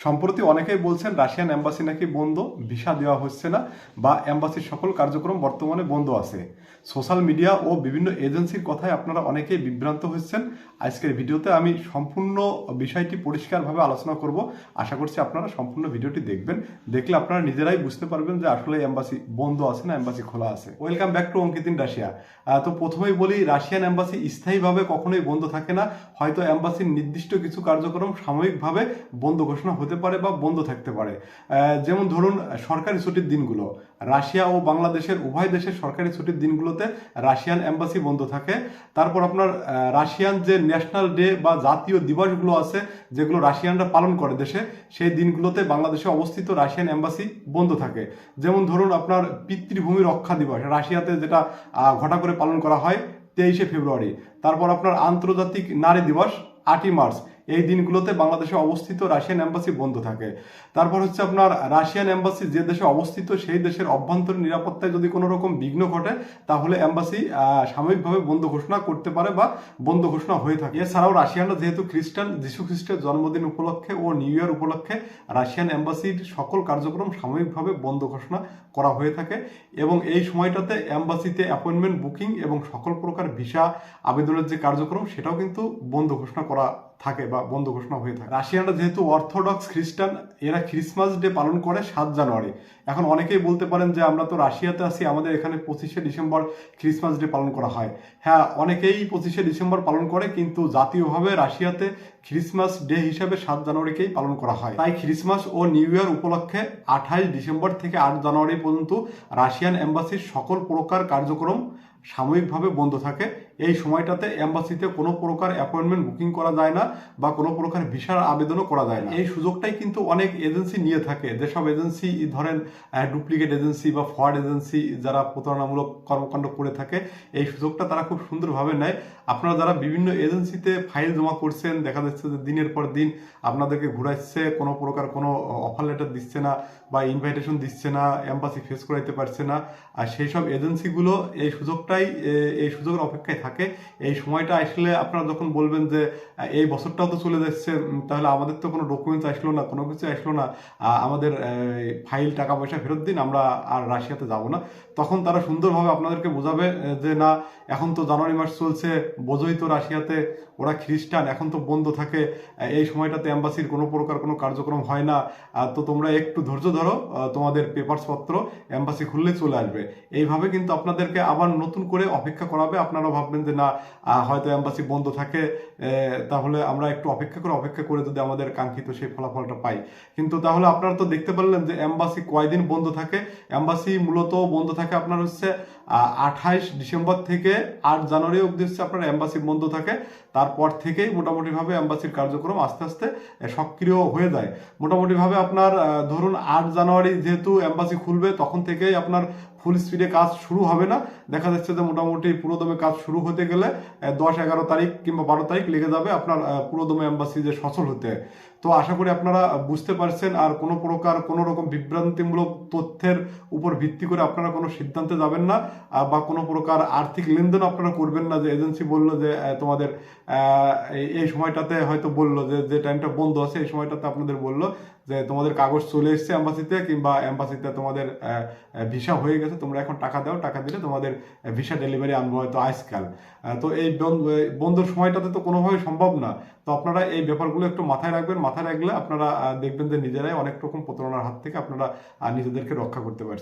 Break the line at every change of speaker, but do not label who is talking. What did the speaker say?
সম্প্রতি অনেকেই বলছেন রাশিয়ান এম্বাসি নাকি বন্ধ, ভিসা দেওয়া হচ্ছে না বা এম্বাসির সকল কার্যক্রম বর্তমানে বন্ধ আছে। সোশ্যাল মিডিয়া ও বিভিন্ন এজেন্সির কথায় আপনারা অনেকেই বিভ্রান্ত হচ্ছেন। আজকের ভিডিওতে আমি সম্পূর্ণ বিষয়টি পরিষ্কারভাবে আলোচনা করব। আশা করছি আপনারা সম্পূর্ণ ভিডিওটি দেখবেন। দেখলে আপনারা নিজেরাই বুঝতে পারবেন যে আসলে এম্বাসি বন্ধ আছে না এম্বাসি খোলা আছে। Welcome back to Ankit in Russia. তো প্রথমেই বলি, রাশিয়ান এম্বাসি স্থায়ীভাবে কখনোই বন্ধ থাকে না। হয়তো এম্বাসির নির্দিষ্ট কিছু কার্যক্রম সাময়িকভাবে বন্ধ ঘোষণা হতে পারে বা বন্ধ থাকতে পারে। যেমন ধরুন সরকারি ছুটির দিনগুলো, রাশিয়া ও বাংলাদেশের উভয় দেশের সরকারি ছুটির দিনগুলোতে রাশিয়ান এম্বাসি বন্ধ থাকে। তারপর আপনার রাশিয়ান যে ন্যাশনাল ডে বা জাতীয় দিবসগুলো আছে যেগুলো রাশিয়ানরা পালন করে দেশে, সেই দিনগুলোতে বাংলাদেশে অবস্থিত রাশিয়ান এম্বাসি বন্ধ থাকে। যেমন ধরুন আপনার পিতৃভূমি রক্ষা দিবস রাশিয়াতে যেটা ঘটা করে পালন করা হয় 23শে ফেব্রুয়ারি। তারপর আপনার আন্তর্জাতিক নারী দিবস 8ই মার্চ। এই দিনগুলোতে বাংলাদেশে অবস্থিত রাশিয়ান এম্বাসি বন্ধ থাকে। তারপর হচ্ছে আপনার রাশিয়ান এম্বাসি যে দেশে অবস্থিত সেই দেশের অভ্যন্তরীণ নিরাপত্তায় যদি কোনো রকম বিঘ্ন ঘটে তাহলে এম্বাসি সাময়িকভাবে বন্ধ ঘোষণা করতে পারে বা বন্ধ ঘোষণা হয়ে থাকে। এছাড়াও রাশিয়ানরা যেহেতু খ্রিস্টান, যীশু খ্রিস্টের জন্মদিন উপলক্ষে ও নিউ ইয়ার উপলক্ষে রাশিয়ান এম্বাসির সকল কার্যক্রম সাময়িকভাবে বন্ধ ঘোষণা করা হয়ে থাকে এবং এই সময়টাতে এম্বাসিতে অ্যাপয়েন্টমেন্ট বুকিং এবং সকল প্রকার ভিসা আবেদনের যে কার্যক্রম সেটাও কিন্তু বন্ধ ঘোষণা করা থাকে বা বন্ধ ঘোষণা হয়ে থাকে। রাশিয়ানরা যেহেতু অর্থোডক্স খ্রিস্টান, এরা ক্রিসমাস ডে পালন করে 7 জানুয়ারি। এখন অনেকেই বলতে পারেন যে আমরা তো রাশিয়াতে আছি, আমাদের এখানে 25শে ডিসেম্বর ক্রিসমাস ডে পালন করা হয়। হ্যাঁ, অনেকেই 25শে ডিসেম্বর পালন করে, কিন্তু জাতীয়ভাবে রাশিয়াতে ক্রিসমাস ডে হিসাবে 7 জানুয়ারিকেই পালন করা হয়। তাই ক্রিসমাস ও নিউ ইয়ার উপলক্ষে 28 ডিসেম্বর থেকে 8 জানুয়ারি পর্যন্ত রাশিয়ান এম্বাসির সকল প্রকার কার্যক্রম সাময়িকভাবে বন্ধ থাকে। এই সময়টাতে এম্বাসিতে কোনো প্রকার অ্যাপয়েন্টমেন্ট বুকিং করা যায় না বা কোনো প্রকার ভিসার আবেদনও করা যায় না। এই সুযোগটাই কিন্তু অনেক এজেন্সি নিয়ে থাকে। যেসব এজেন্সি ধরেন ডুপ্লিকেট এজেন্সি বা ফ্রড এজেন্সি যারা প্রতারণামূলক কর্মকাণ্ড করে থাকে, এই সুযোগটা তারা খুব সুন্দরভাবে নেয়। আপনারা যারা বিভিন্ন এজেন্সিতে ফাইল জমা করছেন, দেখা যাচ্ছে যে দিনের পর দিন আপনাদেরকে ঘুরাচ্ছে, কোনো প্রকার কোনো অফার লেটার দিচ্ছে না বা ইনভাইটেশন দিচ্ছে না, এম্বাসি ফেস করাইতে পারছে না। আর সেই সব এজেন্সিগুলো এই সুযোগের অপেক্ষায় থাকে। এই সময়টা আসলে আপনারা যখন বলবেন যে এই বছরটাও তো চলে যাচ্ছে, তাহলে আমাদের তো কোনো ডকুমেন্টস আসলো না, কোনো কিছু আসলো না, আমাদের ফাইল টাকা পয়সা ফেরত দিন, আমরা আর রাশিয়াতে যাব না, তখন তারা সুন্দরভাবে আপনাদেরকে বোঝাবে যে না, এখন তো জানুয়ারি মাস চলছে, বোঝোই তো রাশিয়াতে ওরা খ্রিস্টান, এখন তো বন্ধ থাকে, এই সময়টাতে এম্বাসির কোনো প্রকার কোনো কার্যক্রম হয় না, তো তোমরা একটু ধৈর্য ধরো, তোমাদের পেপারস পত্র এম্বাসি খুললে চলে আসবে। এইভাবে কিন্তু আপনাদেরকে আবার নতুন করে অপেক্ষা করাবে। আপনারা ভাববেন যে না, হয়তো এম্বাসি বন্ধ থাকে, তাহলে আমরা একটু অপেক্ষা করে যদি আমাদের কাঙ্ক্ষিত সেই ফলাফলটা পাই। কিন্তু তাহলে আপনারা তো দেখতে পারলেন যে এম্বাসি কয়দিন বন্ধ থাকে। এম্বাসি মূলত বন্ধ থাকে আপনার হচ্ছে 28 ডিসেম্বর থেকে 8 জানুয়ারি অবধি হচ্ছে আপনার এম্বাসি বন্ধ থাকে। তারপর থেকেই মোটামুটিভাবে এম্বাসির কার্যক্রম আস্তে আস্তে সক্রিয় হয়ে যায়। মোটামুটিভাবে আপনার ধরুন 8 জানুয়ারি যেহেতু এম্বাসি খুলবে, তখন থেকেই আপনার ফুল স্পিডে কাজ শুরু হবে না। দেখা যাচ্ছে যে মোটামুটি পুরোদমে কাজ শুরু হতে গেলে 10-11 তারিখ কিংবা 12 তারিখ লেগে যাবে আপনার পুরোদমে এম্বাসি যে সচল হতে। তো আশা করি আপনারা বুঝতে পারছেন। আর কোনো প্রকার কোনো রকম বিভ্রান্তিমূলক তথ্যের উপর ভিত্তি করে আপনারা কোনো সিদ্ধান্তে যাবেন না বা কোনো প্রকার আর্থিক লেনদেন আপনারা করবেন না। যে এজেন্সি বললো যে তোমাদের এই সময়টাতে হয়তো বললো যে টাইমটা বন্ধ আছে, এই সময়টাতে আপনাদের বললো যে তোমাদের কাগজ চলে এসছে এম্বাসিতে, কিংবা এম্বাসিতে তোমাদের ভিসা হয়ে গেছে, তোমরা এখন টাকা দাও, টাকা দিলে তোমাদের ভিসা ডেলিভারি আনবো হয়তো আজকাল। তো এই বন্ধুর সময়টাতে তো কোনোভাবে সম্ভব না। তো আপনারা এই ব্যাপারগুলো একটু মাথায় রাখবেন। মাথায় রাখলে আপনারা দেখবেন যে নিজেরাই অনেক রকম প্রতারণার হাত থেকে আপনারা নিজেদেরকে রক্ষা করতে পারছেন।